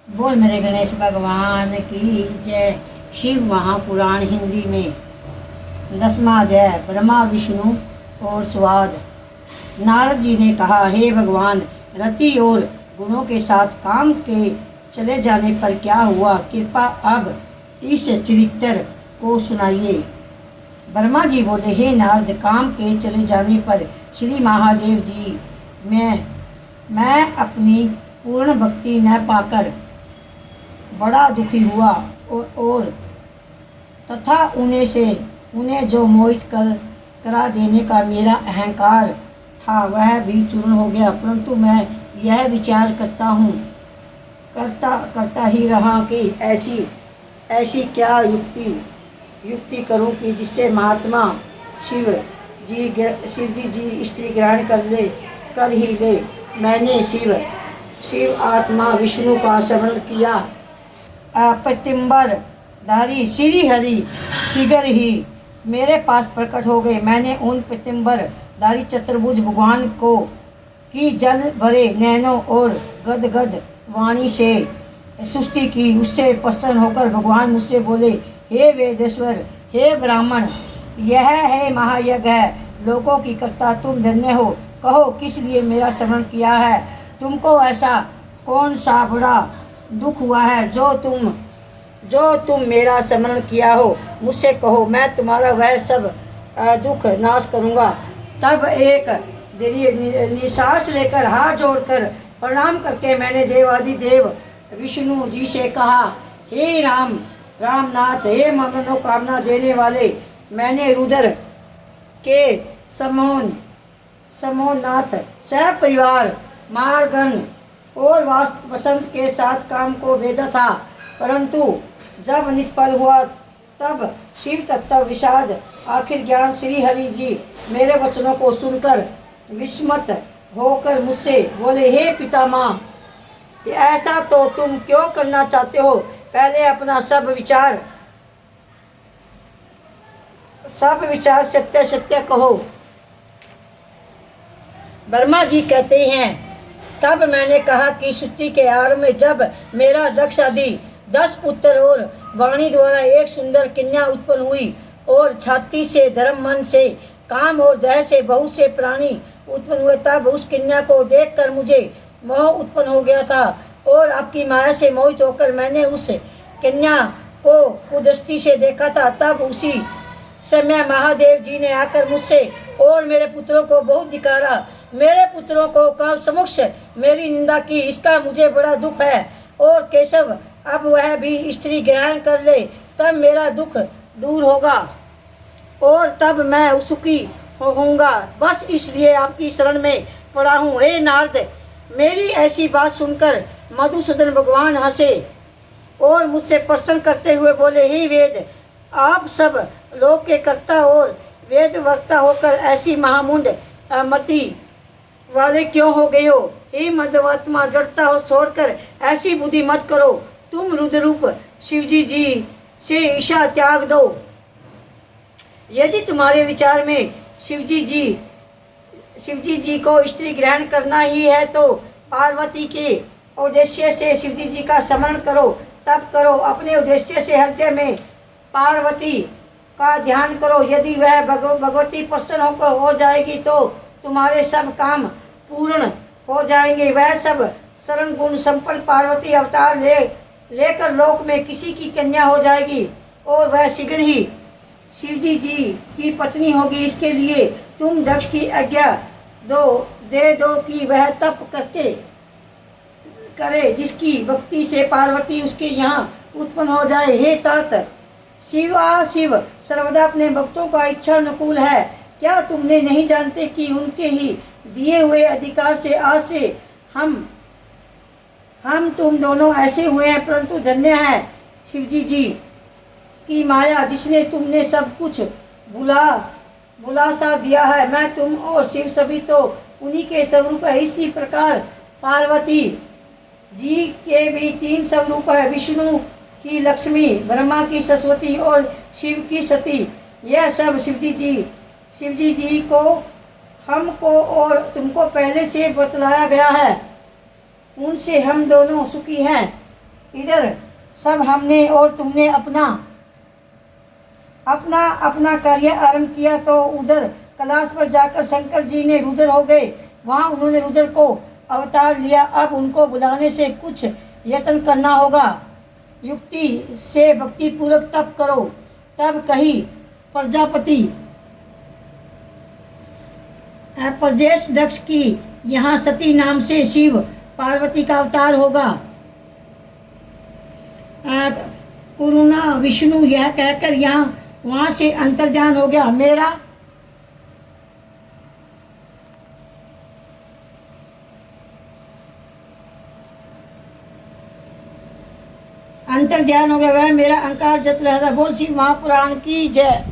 बोल मेरे गणेश भगवान की जय। शिव महापुराण हिंदी में 10वां अध्याय ब्रह्मा विष्णु और स्वाद। नारद जी ने कहा, हे भगवान, रति और गुणों के साथ काम के चले जाने पर क्या हुआ? कृपा अब इस चरित्र को सुनाइए। ब्रह्मा जी बोले, हे नारद, काम के चले जाने पर श्री महादेव जी मैं अपनी पूर्ण भक्ति न पाकर बड़ा दुखी हुआ और तथा उन्हें जो मोहित करा देने का मेरा अहंकार था वह भी चूर्ण हो गया। परंतु मैं यह विचार करता ही रहा कि ऐसी क्या युक्ति करूं कि जिससे महात्मा शिव जी स्त्री ग्रहण कर ही ले। मैंने शिव आत्मा विष्णु का स्मरण किया। पतिंबर धारी श्री हरि शीघ्र ही मेरे पास प्रकट हो गए। मैंने उन पतिंबर धारी चतुर्भुज भगवान को की जल भरे नैनों और गदगद वाणी से स्तुति की। उससे प्रसन्न होकर भगवान मुझसे बोले, हे वेदेश्वर, हे ब्राह्मण, यह है महायज्ञ है, लोगों की कर्ता, तुम धन्य हो। कहो, किस लिए मेरा स्मरण किया है? तुमको ऐसा कौन सा बड़ा दुख हुआ है जो तुम मेरा स्मरण किया हो? मुझसे कहो, मैं तुम्हारा वह सब दुख नाश करूँगा। तब एक निश्वास लेकर हाथ जोड़कर प्रणाम करके मैंने देवाधिदेव विष्णु जी से कहा, हे रामनाथ, हे मनोकामना देने वाले, मैंने रुद्र के समोनाथ सह परिवार मारगन और वसंत के साथ काम को भेजा था, परंतु जब निष्फल हुआ तब शिव तत्व विषाद आखिर ज्ञान श्री हरि जी मेरे वचनों को सुनकर विस्मित होकर मुझसे बोले, हे पितामह, ऐसा तो तुम क्यों करना चाहते हो? पहले अपना सब विचार सत्य कहो। ब्रह्मा जी कहते हैं, तब मैंने कहा कि सृष्टि के आरंभ में जब मेरा दक्ष आदि 10 पुत्र और वाणी द्वारा एक सुंदर कन्या उत्पन्न हुई और छाती से धर्म, मन से काम और दह से बहुत से प्राणी उत्पन्न हुए, तब उस कन्या को देखकर मुझे मोह उत्पन्न हो गया था और आपकी माया से मोहित होकर मैंने उस कन्या को कुदृष्टि से देखा था। तब उसी समय महादेव जी ने आकर मुझसे और मेरे पुत्रों को बहुत धिक्कारा। मेरे पुत्रों को काम समक्ष मेरी निंदा की। इसका मुझे बड़ा दुख है। और केशव, अब वह भी स्त्री ग्रहण कर ले, तब मेरा दुख दूर होगा और तब मैं सुखी होऊंगा। बस इसलिए आपकी शरण में पड़ा हूँ। हे नारद, मेरी ऐसी बात सुनकर मधुसूदन भगवान हंसे और मुझसे प्रश्न करते हुए बोले, हे वेद, आप सब लोक के कर्ता और वेद वक्ता होकर ऐसी महामुंड मति वाले क्यों हो गए हो? हे मध्यवात्मा, जड़ता हो छोड़कर ऐसी बुद्धि मत करो। तुम रुद्र रूप शिवजी जी से ईर्ष्या त्याग दो। यदि तुम्हारे विचार में शिवजी जी को स्त्री ग्रहण करना ही है तो पार्वती के उद्देश्य से शिवजी जी का स्मरण करो। तब करो, अपने उद्देश्य से हृदय में पार्वती का ध्यान करो। यदि वह भगवती प्रसन्न हो जाएगी तो तुम्हारे सब काम पूर्ण हो जाएंगे। वह सब शरण गुण संपन्न पार्वती अवतार लेकर लोक में किसी की कन्या हो जाएगी और वह शीघ्र ही शिवजी जी की पत्नी होगी। इसके लिए तुम दक्ष की आज्ञा दे दो कि वह तप करे जिसकी भक्ति से पार्वती उसके यहाँ उत्पन्न हो जाए। हे तात, शिव सर्वदा अपने भक्तों का इच्छा अनुकूल है। क्या तुमने नहीं जानते कि उनके ही दिए हुए अधिकार से आज से हम तुम दोनों ऐसे हुए हैं। परंतु धन्य है शिवजी जी की माया, जिसने तुमने सब कुछ भुला सा दिया है। मैं, तुम और शिव सभी तो उन्हीं के स्वरूप है। इसी प्रकार पार्वती जी के भी 3 स्वरूप है, विष्णु की लक्ष्मी, ब्रह्मा की सरस्वती और शिव की सती। यह सब शिवजी जी को, हमको और तुमको पहले से बतलाया गया है। उनसे हम दोनों सुखी हैं। इधर सब हमने और तुमने अपना अपना अपना कार्य आरंभ किया, तो उधर कैलाश पर जाकर शंकर जी ने रुद्र हो गए। वहाँ उन्होंने रुद्र को अवतार लिया। अब उनको बुलाने से कुछ यत्न करना होगा। युक्ति से भक्ति पूर्वक तप करो। तब कही प्रजापति प्रजेश दक्ष की यहाँ सती नाम से शिव पार्वती का अवतार होगा। करुणा विष्णु यह कहकर यहाँ वहाँ से अंतर्ध्यान हो गया। मेरा अंतर्ध्यान हो गया, वह मेरा अहंकार जत रहा था। बोल शिव महापुराण की जय।